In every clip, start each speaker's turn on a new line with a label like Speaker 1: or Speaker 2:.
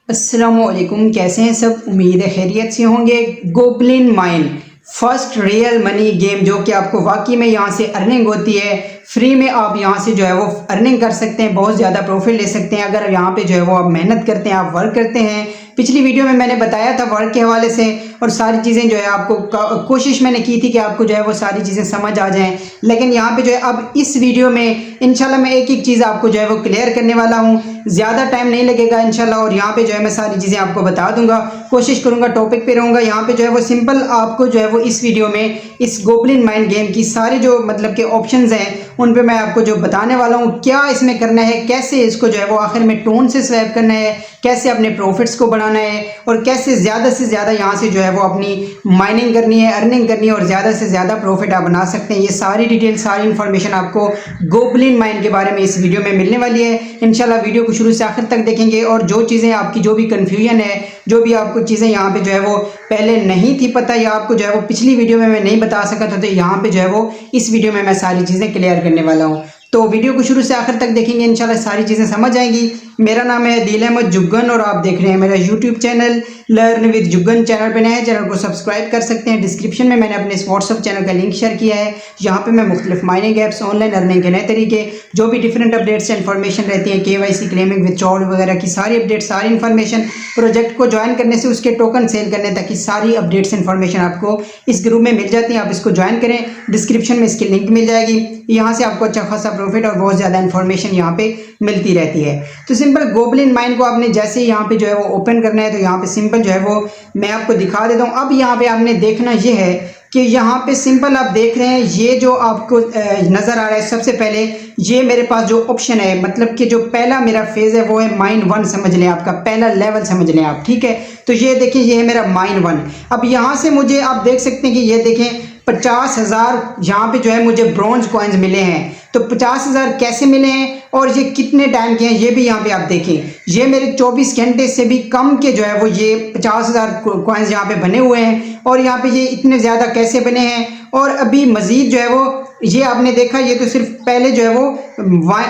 Speaker 1: अस्सलामुअलैकुम, कैसे हैं सब। उम्मीद है खैरियत से होंगे। Goblin mine first real money game जो कि आपको वाकई में यहाँ से अर्निंग होती है। फ्री में आप यहाँ से जो है वो अर्निंग कर सकते हैं, बहुत ज़्यादा प्रॉफिट ले सकते हैं अगर यहाँ पे जो है वो आप मेहनत करते हैं, आप वर्क करते हैं। पिछली वीडियो में मैंने बताया था वर्क के हवाले से और सारी चीज़ें जो है आपको कोशिश मैंने की थी कि आपको जो है वो सारी चीज़ें समझ आ जाएं। लेकिन यहाँ पे जो है अब इस वीडियो में इंशाल्लाह मैं एक एक चीज़ आपको जो है वो क्लियर करने वाला हूँ। ज़्यादा टाइम नहीं लगेगा इंशाल्लाह और यहाँ पे जो है मैं सारी चीज़ें आपको बता दूंगा, कोशिश करूँगा टॉपिक पे रहूँगा। यहाँ पे जो है वो सिंपल आपको जो है वो इस वीडियो में इस गोब्लिन माइन गेम की सारे जो मतलब के ऑप्शंस हैं उन पे मैं आपको जो बताने वाला हूँ, क्या इसमें करना है, कैसे इसको जो है वो आखिर में टोन से स्वैप करना है, कैसे अपने प्रॉफिट्स को बढ़ाना है और कैसे ज़्यादा से ज़्यादा यहाँ से जो है वो अपनी माइनिंग करनी है, अर्निंग करनी है और ज़्यादा से ज़्यादा प्रॉफिट आप बना सकते हैं। ये सारी डिटेल, सारी इन्फॉर्मेशन आपको गोब्लिन माइन के बारे में इस वीडियो में मिलने वाली है। इंशाल्लाह वीडियो को शुरू से आखिर तक देखेंगे और जो चीज़ें आपकी जो भी कन्फ्यूजन है, जो भी आपको चीज़ें यहाँ पे जो है वो पहले नहीं थी पता या आपको जो है वो पिछली वीडियो में मैं नहीं बता सका था, तो यहाँ पे जो है वो इस वीडियो में मैं सारी चीज़ें क्लियर करने वाला हूँ। तो वीडियो को शुरू से आखिर तक देखेंगे, इंशाल्लाह सारी चीज़ें समझ आएंगी। मेरा नाम है दिल अहमद जुग्गन और आप देख रहे हैं मेरा YouTube channel learn with Juggan. Channel पर नए हैं, चैनल को सब्सक्राइब कर सकते हैं। डिस्क्रिप्शन में मैंने अपने इस व्हाट्सअप चैनल का लिंक शेयर किया है। यहाँ पे मैं मुख्तलिफ माइनिंग ऐप्स, ऑनलाइन अर्निंग के नए तरीके, जो भी डिफरेंट अपडेट्स एंड इन्फॉर्मेशन रहती है, KYC क्लेमिंग विथड्रॉल वगैरह की सारी अपडेट, सारी इन्फॉर्मेशन, प्रोजेक्ट को ज्वाइन करने से उसके टोकन सेल करने तक की सारी अपडेट्स इन्फॉर्मेशन आपको इस ग्रुप में मिल जाती है। आप इसको ज्वाइन करें, डिस्क्रिप्शन में इसकी लिंक मिल जाएगी। यहाँ से आपको अच्छा खासा प्रॉफिट और बहुत ज़्यादा इन्फॉर्मेशन यहाँ पे मिलती रहती है। तो सिंपल गोब्लिन माइन को आपने जैसे ही यहाँ पे जो है वो ओपन करना है, तो यहाँ पे सिंपल जो है वो मैं आपको दिखा देता हूँ। अब यहाँ पे आपने देखना ये है कि यहाँ पे सिंपल आप देख रहे हैं, ये जो आपको नज़र आ रहा है, सबसे पहले ये मेरे पास जो ऑप्शन है, मतलब कि जो पहला मेरा फेज़ है वो है माइन 1 समझ लें, आपका पहला लेवल समझ लें आप, ठीक है। तो ये देखिए, ये है मेरा माइन 1। अब यहाँ से मुझे आप देख सकते हैं कि ये देखें 50,000 यहाँ पे जो है मुझे ब्रॉन्ज कॉइन्स मिले हैं। तो 50,000 कैसे मिले हैं और ये कितने टाइम के हैं ये भी यहाँ पे आप देखें। ये मेरे 24 घंटे से भी कम के जो है वो ये 50,000 कॉइन्स यहाँ पे बने हुए हैं। और यहाँ पे ये इतने ज़्यादा कैसे बने हैं और अभी मज़ीद जो है वो ये आपने देखा, ये तो सिर्फ पहले जो है वो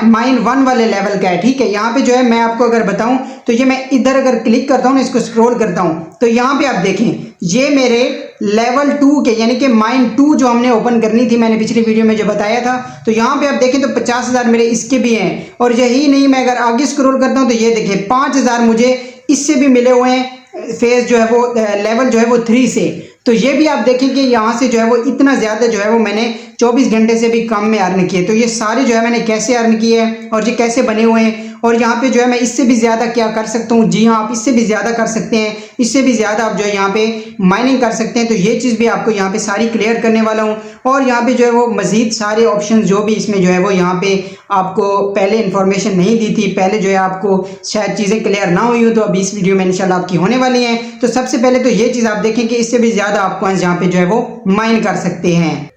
Speaker 1: माइन 1 वाले लेवल का है, ठीक है। यहाँ पे जो है मैं आपको अगर बताऊं तो ये मैं इधर अगर क्लिक करता हूँ, इसको स्क्रॉल करता हूँ, तो यहाँ पे आप देखें ये मेरे लेवल 2 के यानी कि माइन 2 जो हमने ओपन करनी थी, मैंने पिछली वीडियो में जो बताया था। तो यहाँ पे आप देखें तो 50,000 मेरे इसके भी हैं। और यही नहीं, मैं अगर आगे स्क्रॉल करता हूँ तो ये देखें 5,000 मुझे इससे भी मिले हुए हैं, फेज जो है वो लेवल जो है वो 3 से। तो ये भी आप देखें कि यहाँ से जो है वो इतना ज़्यादा जो है वो मैंने 24 घंटे से भी कम में अर्न किए। तो ये सारे जो है मैंने कैसे अर्न किए हैं और ये कैसे बने हुए हैं और यहाँ पे जो है मैं इससे भी ज़्यादा क्या कर सकता हूँ। जी हाँ, आप इससे भी ज़्यादा कर सकते हैं, इससे भी ज़्यादा आप जो है यहाँ पे माइनिंग कर सकते हैं। तो ये चीज़ भी आपको यहाँ पे सारी क्लियर करने वाला हूँ। और यहाँ पे जो है वो मज़ीद सारे ऑप्शन जो भी इसमें जो है वो यहाँ पे आपको पहले इन्फॉर्मेशन नहीं दी थी, पहले जो है आपको शायद चीज़ें क्लियर ना हुई हो, तो अभी इस वीडियो में इंशाल्लाह आपकी होने वाली हैं। तो सबसे पहले तो ये चीज़ आप देखें कि इससे भी ज़्यादा आप कॉइन्स यहाँ पे जो है वो माइन कर सकते हैं।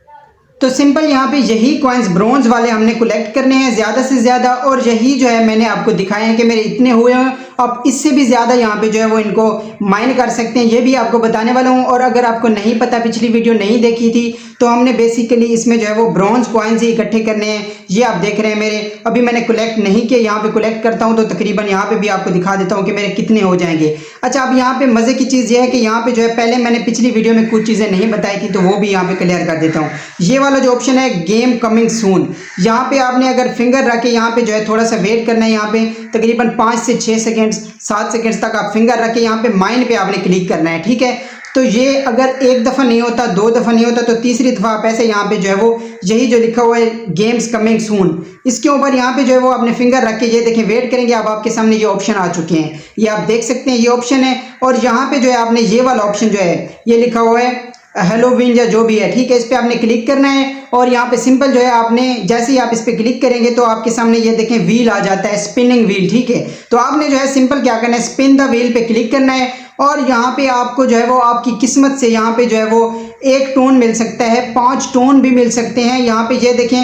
Speaker 1: तो सिंपल यहाँ पे यही कॉइन्स ब्रॉन्ज वाले हमने कलेक्ट करने हैं ज़्यादा से ज़्यादा, और यही जो है मैंने आपको दिखाए हैं कि मेरे इतने हुए हैं। आप इससे भी ज़्यादा यहाँ पे जो है वो इनको माइन कर सकते हैं, ये भी आपको बताने वाला हूँ। और अगर आपको नहीं पता, पिछली वीडियो नहीं देखी थी, तो हमने बेसिकली इसमें जो है वो ब्रॉन्ज कॉइन्स ही इकट्ठे करने हैं। ये आप देख रहे हैं मेरे अभी मैंने कलेक्ट नहीं किए, यहाँ पे कलेक्ट करता हूँ तो तकरीबन यहाँ पे भी आपको दिखा देता हूँ कि मेरे कितने हो जाएंगे। अच्छा, अब यहाँ पे मज़े की चीज़ ये है कि यहाँ पे जो है पहले मैंने पिछली वीडियो में कुछ चीज़ें नहीं बताई थी, तो वो भी यहाँ पे क्लियर कर देता हूँ। ये वाला जो ऑप्शन है गेम कमिंग सून, यहाँ पे आपने अगर फिंगर रख के यहाँ पे जो है थोड़ा सा वेट करना है। यहाँ पे तकरीबन 5 से 6 सेकेंड 7 सेकेंड्स तक आप फिंगर रख के यहाँ पे माइन पे आपने क्लिक करना है, ठीक है। तो ये अगर एक दफ़ा नहीं होता, 2 दफ़ा नहीं होता, तो तीसरी दफ़ा आप ऐसे यहाँ पे जो है वो यही जो लिखा हुआ है गेम्स कमिंग सून, इसके ऊपर यहाँ पे जो है वो अपने फिंगर रख के ये देखें वेट करेंगे। अब आपके सामने ये ऑप्शन आ चुके हैं, ये आप देख सकते हैं, ये ऑप्शन है। और यहाँ पे जो है आपने ये वाला ऑप्शन जो है ये लिखा हुआ है हेलोविन या जो भी है, ठीक है। इस पर आपने क्लिक करना है और यहाँ पे सिंपल जो है आपने जैसे ही आप इस पर क्लिक करेंगे तो आपके सामने ये देखें व्हील आ जाता है, स्पिनिंग व्हील, ठीक है। तो आपने जो है सिंपल क्या करना है, स्पिन द व्हील पे क्लिक करना है और यहाँ पे आपको जो है वो आपकी किस्मत से यहाँ पे जो है वो 1 टोन मिल सकता है, 5 टोन भी मिल सकते हैं। यहाँ पे ये देखें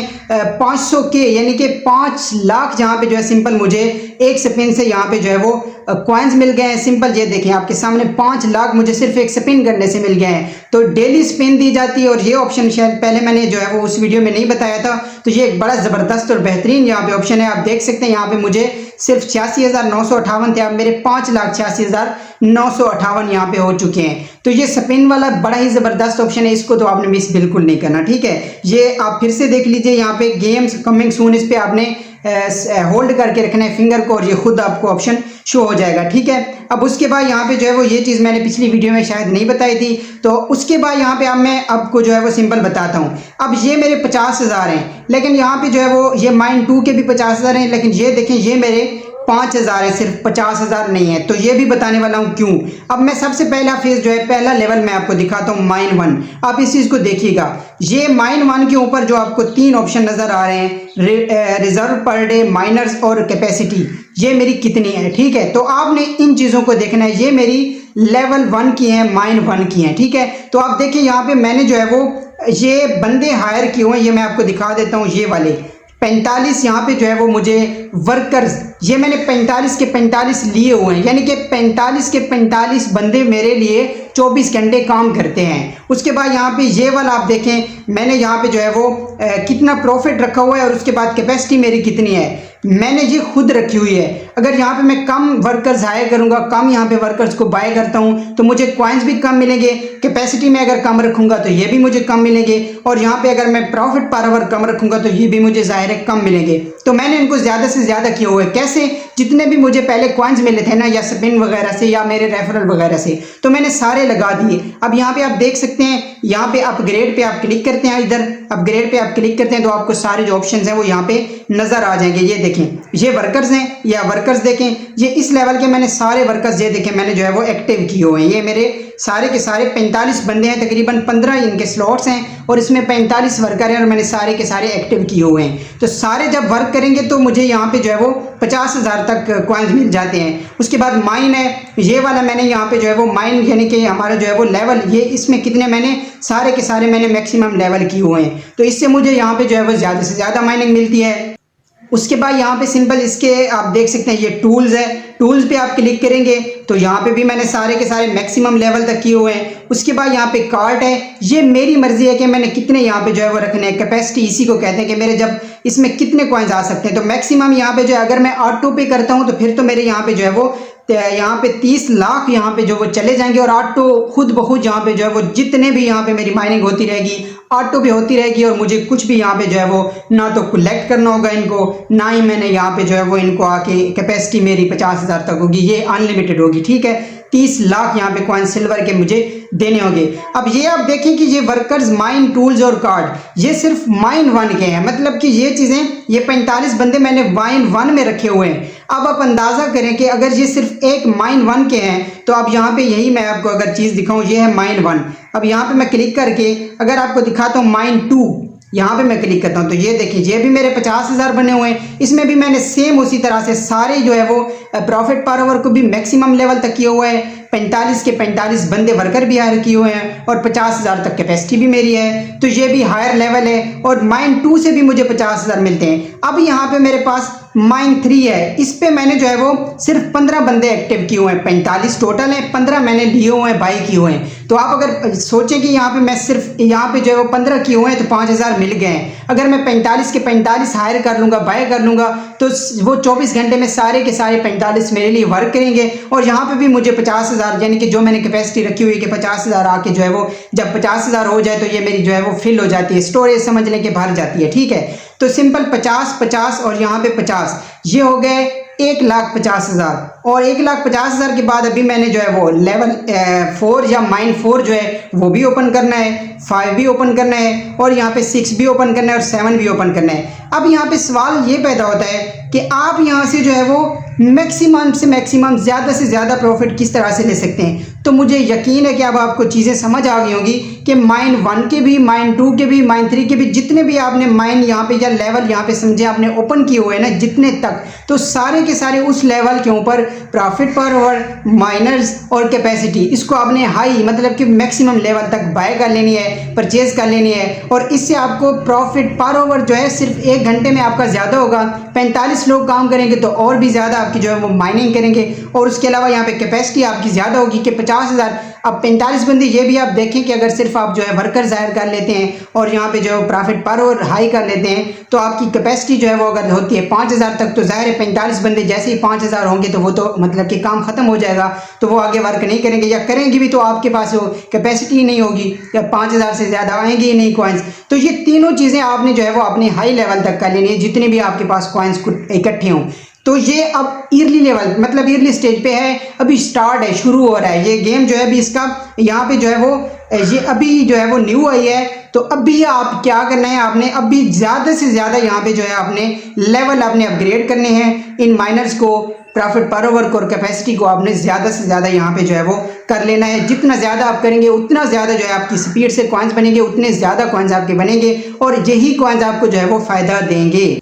Speaker 1: 500 के यानी कि 5 लाख जहाँ पे जो है सिंपल मुझे एक स्पिन से यहाँ पे जो है वो कॉइन्स मिल गए हैं। सिंपल ये देखें आपके सामने 5 लाख मुझे सिर्फ एक स्पिन करने से मिल गए हैं। तो डेली स्पिन दी जाती है और ये ऑप्शन शायद पहले मैंने जो है वो उस वीडियो में नहीं बताया था। तो ये एक बड़ा ज़बरदस्त और बेहतरीन यहाँ पे ऑप्शन है। आप देख सकते हैं यहाँ पे मुझे सिर्फ 86,958 थे, अब मेरे 5,86,958 यहाँ पे हो चुके हैं। तो ये स्पिन वाला बड़ा ही ज़बरदस्त ऑप्शन है, इसको तो आपने मिस बिल्कुल नहीं करना, ठीक है। ये आप फिर से देख लीजिए, यहाँ पे गेम्स कमिंग सून, इस पे आपने होल्ड करके रखना है फिंगर को और ये खुद आपको ऑप्शन शो हो जाएगा, ठीक है। अब उसके बाद यहाँ पे जो है वो ये चीज़ मैंने पिछली वीडियो में शायद नहीं बताई थी। तो उसके बाद यहाँ पे अब मैं आपको जो है वो सिंपल बताता हूँ। अब ये मेरे 50,000 हैं, लेकिन यहाँ पे जो है वो ये माइन 2 के भी 50,000 हैं, लेकिन ये देखें ये मेरे 5,000 है, सिर्फ 50,000 नहीं है। तो ये भी बताने वाला हूँ क्यों। अब मैं सबसे पहला फेज जो है, पहला लेवल मैं आपको दिखाता हूँ, माइन 1। आप इस चीज़ को देखिएगा, ये माइन 1 के ऊपर जो आपको 3 ऑप्शन नज़र आ रहे हैं, रिजर्व पर डे, माइनर्स और कैपेसिटी, ये मेरी कितनी है, ठीक है। तो आपने इन चीज़ों को देखना है। ये मेरी लेवल 1 की हैं, माइन 1 की हैं, ठीक है। तो आप देखिए यहाँ पे मैंने जो है वो ये बंदे हायर किए हुए हैं, ये मैं आपको दिखा देता हूँ। ये वाले 45 यहाँ पे जो है वो मुझे वर्कर्स, ये मैंने 45 के 45 लिए हुए हैं, यानी कि 45 के 45 बंदे मेरे लिए 24 घंटे काम करते हैं। उसके बाद यहाँ पे ये वाला आप देखें, मैंने यहाँ पे जो है वो कितना प्रॉफिट रखा हुआ है और उसके बाद कैपेसिटी मेरी कितनी है, मैंने ये खुद रखी हुई है। अगर यहाँ पे मैं कम वर्कर्स हायर करूँगा, कम यहाँ पे वर्कर्स को बाय करता हूँ, तो मुझे कॉइन्स भी कम मिलेंगे। कैपेसिटी में अगर कम रखूँगा तो ये भी मुझे कम मिलेंगे, और यहाँ पे अगर मैं प्रॉफिट पर आवर कम रखूँगा तो ये भी मुझे ज़ाहिर है कम मिलेंगे। तो मैंने इनको ज़्यादा से ज़्यादा किया हुआ है। कैसे? जितने भी मुझे पहले कॉइन्स मिले थे ना, या स्पिन वगैरह से या मेरे रेफरल वगैरह से, तो मैंने सारे लगा दिए। अब यहाँ पे आप देख सकते हैं, यहाँ पे अपग्रेड पे आप क्लिक करते हैं, इधर अपग्रेड पे आप क्लिक करते हैं तो आपको सारे जो ऑप्शंस हैं वो यहाँ पे नज़र आ जाएंगे। ये देखें, ये वर्कर्स हैं, या वर्कर्स देखें, ये इस लेवल के मैंने सारे वर्कर्स ये देखें मैंने जो है वो एक्टिव किए हुए हैं। ये मेरे सारे के सारे 45 बंदे हैं, तकरीबन 15 इनके स्लॉट्स हैं और इसमें 45 वर्कर हैं और मैंने सारे के सारे एक्टिव किए हुए हैं। तो सारे जब वर्क करेंगे तो मुझे यहाँ पे जो है वो 50,000 तक कॉइन्स मिल जाते हैं। उसके बाद माइन है, ये वाला मैंने यहाँ पे जो है वो माइन, यानी कि हमारा जो है वो लेवल, ये इसमें कितने मैंने सारे के सारे मैंने मैक्सिमम लेवल किए हुए हैं, तो इससे मुझे यहाँ पे जो है वो ज़्यादा से ज़्यादा माइनिंग मिलती है। उसके बाद यहाँ पे सिंपल इसके आप देख सकते हैं, ये टूल्स है, टूल्स पे आप क्लिक करेंगे तो यहाँ पे भी मैंने सारे के सारे मैक्सिमम लेवल तक किए हुए हैं। उसके बाद यहाँ पे कार्ट है, ये मेरी मर्जी है कि मैंने कितने यहाँ पे जो है वो रखने हैं। कैपेसिटी इसी को कहते हैं कि मेरे जब इसमें कितने कॉइन्स आ सकते हैं। तो मैक्सिमम यहाँ पे जो है, अगर मैं ऑटो पे करता हूँ तो फिर तो मेरे यहाँ पे जो है वो यहाँ पे 30 लाख यहाँ पे जो वो चले जाएंगे, और ऑटो खुद ब खुद यहाँ पे जो है वो जितने भी यहाँ पे मेरी माइनिंग होती रहेगी, ऑटो भी होती रहेगी, और मुझे कुछ भी यहाँ पे जो है वो ना तो कलेक्ट करना होगा इनको, ना ही मैंने यहाँ पे जो है वो इनको आके, कैपेसिटी मेरी 50,000 तक होगी, ये अनलिमिटेड होगी, ठीक है। 30 लाख यहाँ पे कॉइन सिल्वर के मुझे देने होंगे। अब ये आप देखें कि ये वर्कर्स, माइन, टूल्स और कार्ड, ये सिर्फ माइन 1 के हैं, मतलब कि ये चीज़ें, ये 45 बंदे मैंने माइन 1 में रखे हुए हैं। अब आप अंदाज़ा करें कि अगर ये सिर्फ एक माइन 1 के हैं, तो अब यहाँ पे यही मैं आपको अगर चीज़ दिखाऊं, ये है माइन 1। अब यहाँ पे मैं क्लिक करके अगर आपको दिखाता हूँ माइन 2, यहाँ पे मैं क्लिक करता हूँ तो ये देखिए, ये भी मेरे 50,000 बने हुए हैं। इसमें भी मैंने सेम उसी तरह से सारे जो है वो प्रॉफिट पर आवर को भी मैक्सिमम लेवल तक किए हुए हैं। 45 के 45 बंदे वर्कर भी हायर किए हुए हैं और 50,000 तक कैपेसिटी भी मेरी है, तो ये भी हायर लेवल है। और माइन 2 से भी मुझे 50,000 मिलते हैं। अब यहाँ पे मेरे पास माइन 3 है, इस पे मैंने जो है वो सिर्फ 15 बंदे एक्टिव किए हुए हैं, 45 टोटल हैं, 15 मैंने लिए हुए हैं, बाई किए हुए हैं। तो आप अगर सोचें कि यहाँ पे मैं सिर्फ यहाँ पे जो है वो 15 किए हुए हैं तो 5,000 मिल गए हैं। अगर मैं 45 के 45 हायर कर लूँगा, बाय कर लूँगा, तो वो 24 घंटे में सारे के सारे 45 मेरे लिए वर्क करेंगे। और यहाँ पे भी मुझे 50,000, यानी कि जो मैंने कैपेसिटी रखी हुई है कि 50,000 आके जो है वो, जब 50,000 हो जाए तो ये मेरी जो है वो फिल हो जाती है, स्टोरेज समझ लें कि भर जाती है, ठीक है। तो सिंपल 50, 50 और यहाँ पे 50, ये हो गए 1,50,000। और 1,50,000 के बाद अभी मैंने जो है वो लेवल 4 या माइन 4 जो है वो भी ओपन करना है, 5 भी ओपन करना है, और यहाँ पे 6 भी ओपन करना है और 7 भी ओपन करना है। अब यहाँ पे सवाल ये पैदा होता है कि आप यहाँ से जो है वो मैक्सिमम से मैक्सिमम, ज़्यादा से ज़्यादा प्रॉफिट किस तरह से ले सकते हैं। तो मुझे यकीन है कि अब आपको चीज़ें समझ आ गई होंगी कि माइन 1 के भी, माइन 2 के भी, माइन 3 के भी, जितने भी आपने माइन यहाँ पे या लेवल यहाँ पे समझे आपने ओपन किए हुए हैं ना जितने तक, तो सारे के सारे उस लेवल के ऊपर प्रॉफिट पर ओवर, माइनर्स और कैपेसिटी, इसको आपने हाई मतलब कि मैक्सिमम लेवल तक बाय कर लेनी है, परचेज कर लेनी है। और इससे आपको प्रॉफिट पर ओवर जो है सिर्फ 1 घंटे में आपका ज़्यादा होगा। 45 लोग काम करेंगे तो और भी ज़्यादा आपकी जो है वो माइनिंग करेंगे। और उसके अलावा यहाँ पे कैपेसिटी आपकी ज़्यादा होगी कि 50,000। अब 45 बंदे ये भी आप देखें कि अगर सिर्फ आप जो है वर्कर ज़ाहिर कर लेते हैं और यहाँ पे जो है प्रॉफिट पर ओवर हाई कर लेते हैं तो आपकी कैपेसिटी जो है वो अगर होती है 5,000 तक, तो ज़ाहिर है 45 बंदे जैसे ही 5,000 होंगे तो वो तो मतलब कि काम ख़त्म हो जाएगा, तो वो आगे वर्क नहीं करेंगे, या करेंगे भी तो आपके पास वो कैपेसिटी नहीं होगी, या 5,000 से ज़्यादा आएंगे ही नहीं कॉइन्स। तो ये तीनों चीज़ें आपने जो है वो अपने हाई लेवल तक कर लेनी है जितने भी आपके पास कॉइन्स इकट्ठे हों। तो ये अब ईयरली लेवल मतलब ईयरली स्टेज पे है, अभी स्टार्ट है, शुरू हो रहा है ये गेम जो है अभी इसका यहाँ पे जो है वो ये अभी जो है वो न्यू आई है। तो अभी आप क्या करना है, आपने अभी ज़्यादा से ज़्यादा यहाँ पे जो है आपने लेवल आपने अपग्रेड करने हैं, इन माइनर्स को, प्रॉफिट पर ओवर को और कैपेसिटी को आपने ज़्यादा से ज़्यादा यहाँ पे जो है वो कर लेना है। जितना ज़्यादा आप करेंगे उतना ज़्यादा जो है आपकी स्पीड से कॉइन्स बनेंगे, उतने ज़्यादा कॉइन्स आपके बनेंगे और यही कॉइन्स आपको जो है वो फ़ायदा देंगे।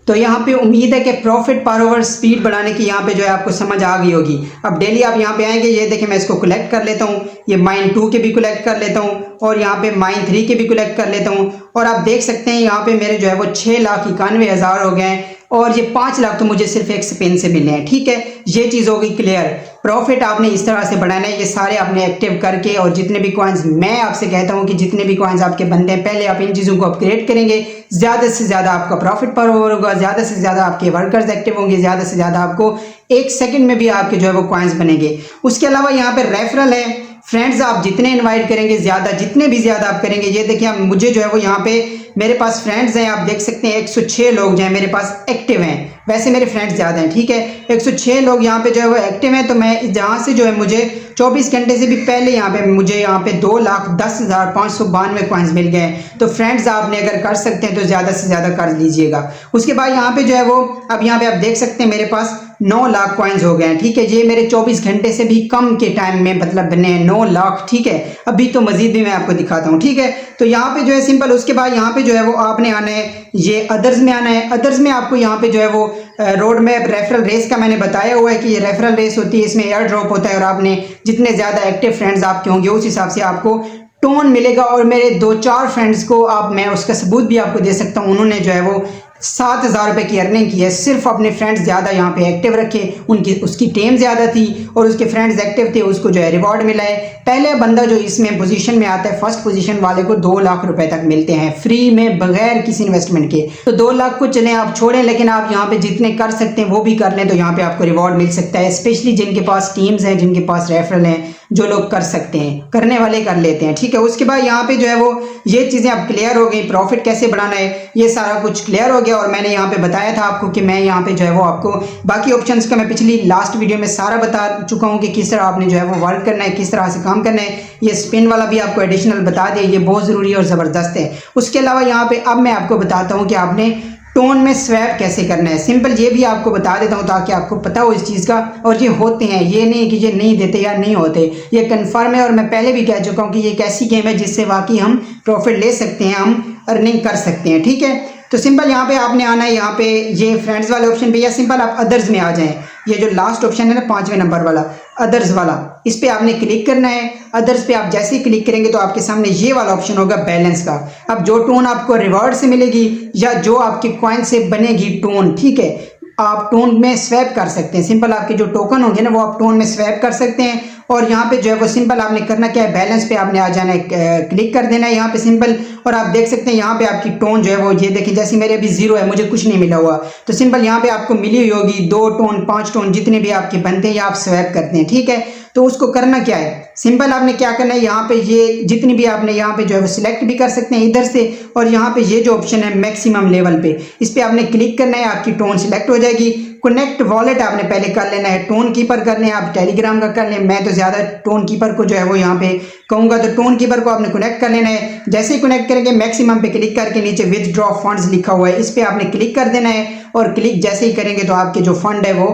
Speaker 1: तो यहाँ पे उम्मीद है कि प्रॉफिट पर ओवर स्पीड बढ़ाने की यहाँ पे जो है आपको समझ आ गई होगी। अब डेली आप यहाँ पे आएंगे, ये देखिए मैं इसको कलेक्ट कर लेता हूँ, ये माइन 2 के भी कलेक्ट कर लेता हूँ और यहाँ पे माइन 3 के भी कलेक्ट कर लेता हूँ। और आप देख सकते हैं यहाँ पे मेरे जो है वो 6,91,000 हो गए हैं और ये 5 लाख तो मुझे सिर्फ एक स्पिन से मिले हैं। ठीक है, ये चीज़ हो गई क्लियर। प्रॉफिट आपने इस तरह से बढ़ाना है, ये सारे आपने एक्टिव करके, और जितने भी कॉइन्स मैं आपसे कहता हूँ कि जितने भी कॉइन्स आपके बनते हैं पहले आप इन चीज़ों को अपग्रेड करेंगे, ज़्यादा से ज़्यादा आपका प्रॉफिट पर ओवर होगा, ज़्यादा से ज़्यादा आपके वर्कर्स एक्टिव होंगे, ज़्यादा से ज़्यादा आपको 1 सेकंड में भी आपके जो है वो कॉइन्स बनेंगे। उसके अलावा यहाँ पे रेफरल है, फ्रेंड्स आप जितने इनवाइट करेंगे ज़्यादा, जितने भी ज़्यादा आप करेंगे, ये देखिए मुझे जो है वो यहाँ पे मेरे पास फ्रेंड्स हैं, आप देख सकते हैं 106 लोग जो है मेरे पास एक्टिव हैं। वैसे मेरे फ्रेंड्स ज़्यादा हैं, ठीक है, 106 लोग यहाँ पे जो है वो एक्टिव हैं। तो मैं जहाँ से जो है मुझे 24 घंटे से भी पहले यहाँ पे मुझे यहाँ पे 2,10,592 कॉइन्स मिल गए। तो फ्रेंड्स आपने अगर कर सकते हैं तो ज़्यादा से ज़्यादा कर लीजिएगा। उसके बाद यहाँ पे जो है वो अब यहाँ पे आप देख सकते हैं मेरे पास 9 लाख कॉइन्स हो गए हैं। ठीक है, ये मेरे 24 घंटे से भी कम के टाइम में मतलब बने हैं 9 लाख। ठीक है, अभी तो मजीद भी मैं आपको दिखाता हूँ। ठीक है, तो यहाँ पे जो है सिंपल, उसके बाद यहाँ पे जो है वो आपने आना है, ये अदर्स में आना है। अदर्स में आपको यहाँ पे जो है वो रोड मैप रेफरल रेस का मैंने बताया हुआ है कि ये रेफरल रेस होती है, इसमें एयर ड्रॉप होता है और आपने जितने ज़्यादा एक्टिव फ्रेंड्स आपके होंगे उस हिसाब से आपको टोन मिलेगा। और मेरे 2-4 फ्रेंड्स को आप मैं उसका सबूत भी आपको दे सकता हूँ, उन्होंने जो है वो 7,000 रुपये की अर्निंग की है, सिर्फ अपने फ्रेंड्स ज़्यादा यहाँ पे एक्टिव रखे, उनकी उसकी टीम ज़्यादा थी और उसके फ्रेंड्स एक्टिव थे, उसको जो है रिवॉर्ड मिला है। पहले बंदा जो इसमें पोजीशन में आता है, फर्स्ट पोजीशन वाले को 2 लाख रुपए तक मिलते हैं फ्री में बगैर किसी इन्वेस्टमेंट के। तो 2 लाख को चलें आप छोड़ें, लेकिन आप यहाँ पे जितने कर सकते हैं वो भी कर लें तो यहाँ पे आपको रिवॉर्ड मिल सकता है, स्पेशली जिनके पास टीम्स हैं, जिनके पास रेफरल हैं, जो लोग कर सकते हैं, करने वाले कर लेते हैं। ठीक है, उसके बाद यहाँ पे जो है वो ये चीज़ें अब क्लियर हो गई, प्रॉफिट कैसे बढ़ाना है ये सारा कुछ क्लियर हो गया। और मैंने यहाँ पे बताया था आपको कि मैं यहाँ पे जो है वो आपको बाकी ऑप्शंस का मैं पिछली लास्ट वीडियो में सारा बता चुका हूँ कि किस तरह आपने जो है वो वर्क करना है, किस तरह से काम करना है। ये स्पिन वाला भी आपको एडिशनल बता दिया, ये बहुत ज़रूरी और ज़बरदस्त है। उसके अलावा यहाँ पे अब मैं आपको बताता हूँ कि आपने टोन में स्वैप कैसे करना है। सिंपल ये भी आपको बता देता हूँ ताकि आपको पता हो इस चीज़ का। और ये होते हैं, ये नहीं कि ये नहीं देते या नहीं होते, ये कन्फर्म है। और मैं पहले भी कह चुका हूँ कि ये एक ऐसी गेम है जिससे वाकई हम प्रॉफिट ले सकते हैं, हम अर्निंग कर सकते हैं। ठीक है, तो सिंपल यहाँ पे आपने आना है, यहाँ पे ये फ्रेंड्स वाले ऑप्शन पे, या सिंपल आप अदर्स में आ जाएं। ये जो लास्ट ऑप्शन है ना 5वें नंबर वाला अदर्स वाला, इस पे आपने क्लिक करना है। अदर्स पे आप जैसे ही क्लिक करेंगे तो आपके सामने ये वाला ऑप्शन होगा बैलेंस का। अब जो टोन आपको रिवॉर्ड से मिलेगी या जो आपके कॉइन से बनेगी टोन, ठीक है, आप टोन में स्वैप कर सकते हैं। सिंपल आपके जो टोकन होंगे ना वो आप टोन में स्वैप कर सकते हैं। और यहाँ पे जो है वो सिंपल आपने करना क्या है, बैलेंस पे आपने आ जाना है, क्लिक कर देना है यहाँ पे सिंपल। और आप देख सकते हैं यहाँ पे आपकी टोन जो है वो ये देखिए, जैसे मेरे अभी 0 है, मुझे कुछ नहीं मिला हुआ, तो सिंपल यहाँ पे आपको मिली हुई होगी 2 टोन 5 टोन जितने भी आपके बनते हैं या आप स्वैप करते हैं। ठीक है, तो उसको करना क्या है, सिंपल आपने क्या करना है, यहाँ पे ये जितनी भी आपने यहाँ पे जो है वो सिलेक्ट भी कर सकते हैं इधर से। और यहाँ पे ये जो ऑप्शन है मैक्सिमम लेवल पे, इस पर आपने क्लिक करना है, आपकी टोन सिलेक्ट हो जाएगी। कनेक्ट वॉलेट आपने पहले कर लेना है, टोन कीपर करने हैं आप, टेलीग्राम का कर लें, मैं तो ज़्यादा टोन कीपर को जो है वो यहाँ पे कहूँगा, तो टोन कीपर को आपने कनेक्ट कर लेना है। जैसे ही कनेक्ट करेंगे मैक्सिमम पे क्लिक करके नीचे विथड्रॉ फंड्स लिखा हुआ है, इस पर आपने क्लिक कर देना है। और क्लिक जैसे ही करेंगे तो आपके जो फंड है वो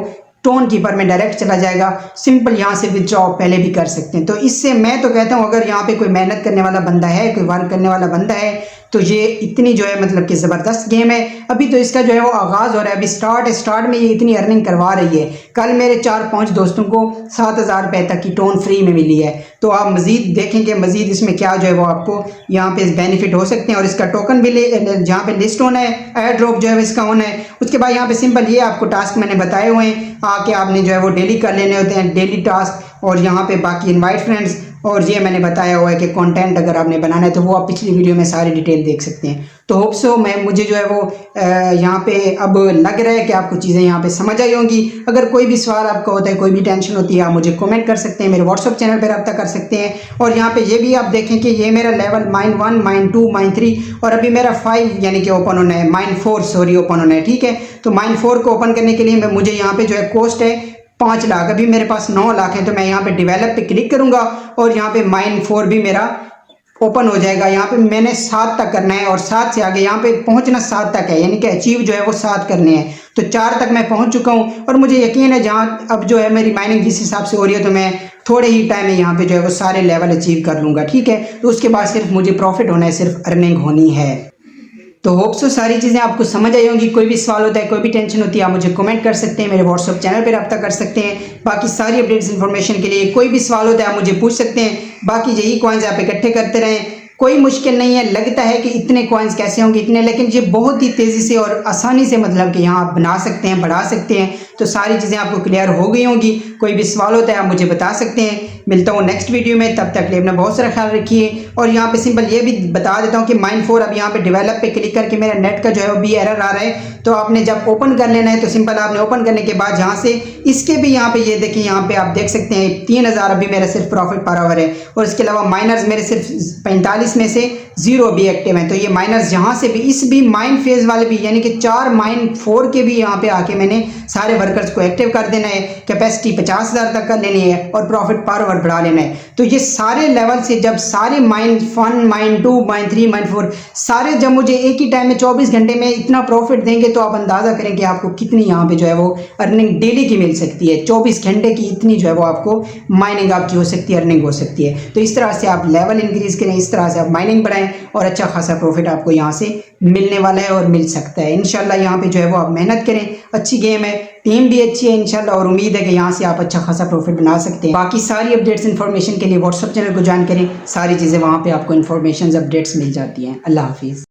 Speaker 1: टोन कीपर में डायरेक्ट चला जाएगा। सिंपल यहाँ से विथड्रॉ पहले भी कर सकते हैं। तो इससे मैं तो कहता हूँ अगर यहाँ पे कोई मेहनत करने वाला बंदा है, कोई वर्क करने वाला बंदा है, तो ये इतनी जो है मतलब कि ज़बरदस्त गेम है। अभी तो इसका जो है वो आगाज़ हो रहा है, अभी स्टार्ट में ये इतनी अर्निंग करवा रही है। कल मेरे 4-5 दोस्तों को 7,000 रुपये तक की टोन फ्री में मिली है। तो आप मज़ीद देखेंगे मज़ीद इसमें क्या जो है वो आपको यहाँ पे बेनिफिट हो सकते हैं। और इसका टोकन भी जहाँ पे लिस्ट होना है, एयर ड्रॉप जो है इसका होना है। उसके बाद यहाँ पे सिंपल ये आपको टास्क मैंने बताए हुए हैं, आके आपने जो है वो डेली कर लेने होते हैं, डेली टास्क। और यहाँ पे बाकी इनवाइट फ्रेंड्स, और ये मैंने बताया हुआ है कि कंटेंट अगर आपने बनाना है तो वो आप पिछली वीडियो में सारी डिटेल देख सकते हैं। तो होप सो मुझे जो है वो यहाँ पे अब लग रहा है कि आपको चीज़ें यहाँ पे समझ आई होंगी। अगर कोई भी सवाल आपका होता है, कोई भी टेंशन होती है, आप मुझे कमेंट कर सकते हैं, मेरे व्हाट्सअप चैनल पर रब्ता कर सकते हैं। और यहाँ पे ये भी आप देखें कि ये मेरा लेवल माइन 1, माइन 2, माइन 3 और अभी मेरा 5 यानी कि ओपन होना है, माइन 4 सॉरी ओपन होना है। ठीक है, तो माइन 4 को ओपन करने के लिए मुझे यहाँ पे जो है कॉस्ट है 5 लाख, अभी मेरे पास 9 लाख है। तो मैं यहाँ पे डेवलप पे क्लिक करूंगा और यहाँ पे माइन 4 भी मेरा ओपन हो जाएगा। यहाँ पे मैंने 7 तक करना है और 7 से आगे यहाँ पे पहुँचना 7 तक है, यानी कि अचीव जो है वो 7 करने हैं। तो 4 तक मैं पहुँच चुका हूँ और मुझे यकीन है जहाँ अब जो है मेरी माइनिंग जिस हिसाब से हो रही है तो मैं थोड़े ही टाइम में यहाँ पे जो है वो सारे लेवल अचीव कर लूँगा। ठीक है, तो उसके बाद सिर्फ मुझे प्रॉफिट होना है, सिर्फ अर्निंग होनी है। तो होप सो सारी चीज़ें आपको समझ आई होंगी। कोई भी सवाल होता है, कोई भी टेंशन होती है, आप मुझे कमेंट कर सकते हैं, मेरे व्हाट्सअप चैनल पर रब्ता कर सकते हैं। बाकी सारी अपडेट्स इन्फॉर्मेशन के लिए कोई भी सवाल होता है आप मुझे पूछ सकते हैं। बाकी यही कॉइन्स आप इकट्ठे करते रहें, कोई मुश्किल नहीं है। लगता है कि इतने कॉइन्स कैसे होंगे इतने, लेकिन ये बहुत ही तेज़ी से और आसानी से मतलब कि यहाँ आप बना सकते हैं, बढ़ा सकते हैं। तो सारी चीज़ें आपको क्लियर हो गई होंगी। कोई भी सवाल होता है आप मुझे बता सकते हैं। मिलता हूँ नेक्स्ट वीडियो में, तब तक लिए अपना बहुत सारा ख्याल रखिए। और यहाँ पे सिंपल ये भी बता देता हूँ कि माइन 4 अब यहाँ पे डेवलप पे क्लिक करके मेरा नेट का जो है वो भी एरर आ रहा है। तो आपने जब ओपन कर लेना है तो सिंपल आपने ओपन करने के बाद यहाँ से इसके भी यहाँ पे ये देखिए, यहाँ पे आप देख सकते हैं 3,000 अभी मेरा सिर्फ प्रॉफिट पर आवर है। और इसके अलावा माइनर्स मेरे सिर्फ 45 में से 0 भी एक्टिव हैं। तो ये माइनर्स यहाँ से भी, इस भी माइन फेज वाले भी, यानी कि 4 माइन 4 के भी यहाँ पे आके मैंने सारे वर्कर्स को एक्टिव कर देना है। कैपेसिटी 50,000 तक कर लेनी है और प्रॉफिट पर आवर बढ़ा लेना है। तो ये सारे लेवल से जब सारे माइन 1, माइन 2, माइन 3, माइन 4 सारे जब मुझे एक ही टाइम में 24 घंटे में इतना प्रॉफिट देंगे तो आप अंदाज़ा करें कि आपको कितनी यहाँ पे जो है वो अर्निंग डेली की मिल सकती है। 24 घंटे की इतनी जो है वो आपको माइनिंग आपकी हो सकती है, अर्निंग हो सकती है। तो इस तरह से आप लेवल इंक्रीज़ करें, इस तरह से आप माइनिंग बढ़ाएं और अच्छा खासा प्रॉफिट आपको यहाँ से मिलने वाला है और मिल सकता है इंशाल्लाह। यहाँ पे जो है वो आप मेहनत करें, अच्छी गेम है, टीम भी अच्छी है इंशाल्लाह, और उम्मीद है कि यहाँ से आप अच्छा खासा प्रॉफिट बना सकते हैं। बाकी सारी अपडेट्स इन्फॉर्मेशन के लिए व्हाट्सअप चैनल को ज्वाइन करें, सारी चीज़ें वहाँ पे आपको इन्फॉर्मेशन अपडेट्स मिल जाती हैं। अल्लाह हाफिज़।